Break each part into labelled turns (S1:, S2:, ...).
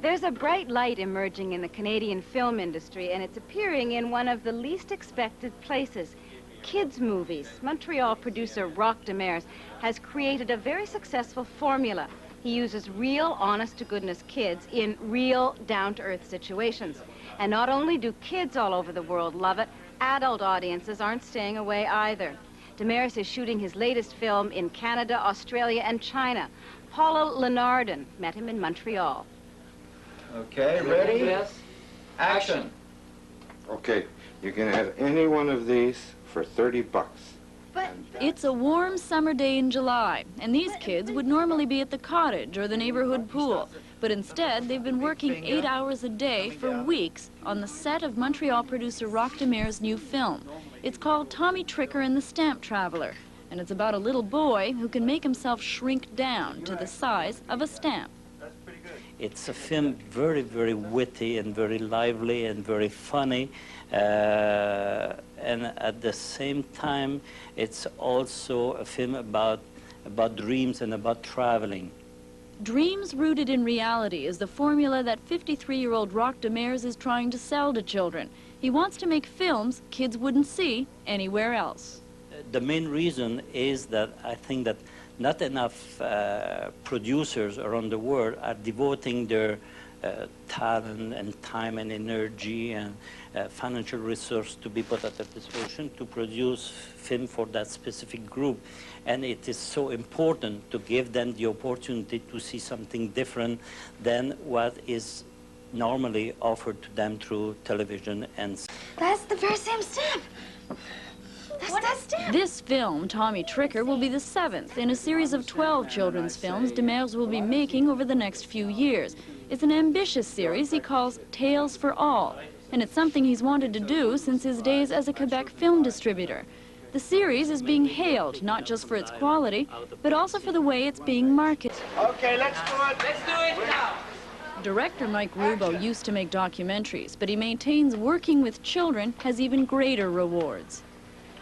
S1: There's a bright light emerging in the Canadian film industry, and it's appearing in one of the least expected places. Kids' movies. Montreal producer Roch Demers has created a very successful formula. He uses real, honest-to-goodness kids in real, down-to-earth situations. And not only do kids all over the world love it, adult audiences aren't staying away either. Demers is shooting his latest film in Canada, Australia, and China. Paula Lenardon met him in Montreal.
S2: Okay, ready? Yes. Action.
S3: Okay, you can have any one of these for $30.
S1: But
S4: it's a warm summer day in July, and these kids would normally be at the cottage or the neighborhood pool. But instead, they've been working 8 hours a day for weeks on the set of Montreal producer Roch Demers' new film. It's called Tommy Tricker and the Stamp Traveler, and it's about a little boy who can make himself shrink down to the size of a stamp.
S5: It's a film very, very witty and very lively and very funny. And at the same time, it's also a film about dreams and about traveling.
S4: Dreams rooted in reality is the formula that 53-year-old Roch Demers is trying to sell to children. He wants to make films kids wouldn't see anywhere else.
S5: The main reason is that I think that not enough producers around the world are devoting their talent and time and energy and financial resource to be put at their disposition to produce film for that specific group. And it is so important to give them the opportunity to see something different than what is normally offered to them through television. And
S1: that's the very same stamp.
S4: This film, Tommy Tricker, will be the 7th in a series of 12 children's films Demers will be making over the next few years. It's an ambitious series he calls Tales for All, and it's something he's wanted to do since his days as a Quebec film distributor. The series is being hailed not just for its quality, but also for the way it's being marketed.
S2: Okay, let's do it. Let's do it now.
S4: Director Mike Rubo used to make documentaries, but he maintains working with children has even greater rewards.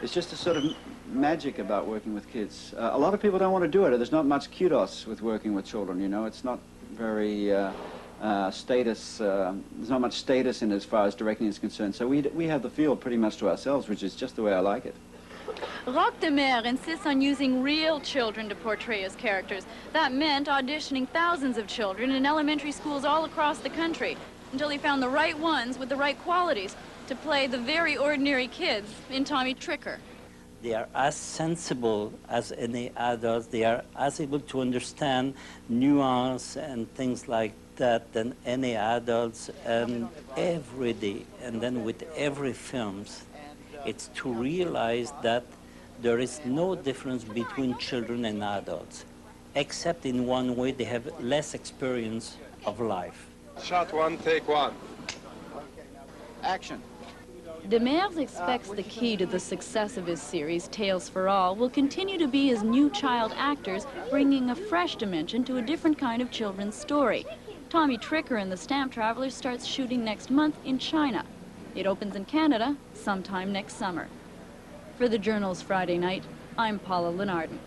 S6: It's just a sort of magic about working with kids. A lot of people don't want to do it. There's not much kudos with working with children, you know. It's not very there's not much status in it as far as directing is concerned. So we have the field pretty much to ourselves, which is just the way I like it.
S4: Roch Demers insists on using real children to portray his characters. That meant auditioning thousands of children in elementary schools all across the country until he found the right ones with the right qualities to play the very ordinary kids in Tommy Tricker.
S5: They are as sensible as any adults. They are as able to understand nuance and things like that than any adults. And every day, and then with every films, it's to realize that there is no difference between children and adults, except in one way: they have less experience of life.
S3: Shot one, take one.
S6: Action.
S4: Demers expects the key to the success of his series, Tales for All, will continue to be his new child actors, bringing a fresh dimension to a different kind of children's story. Tommy Tricker and the Stamp Traveler starts shooting next month in China. It opens in Canada sometime next summer. For the Journal's Friday Night, I'm Paula Lenardon.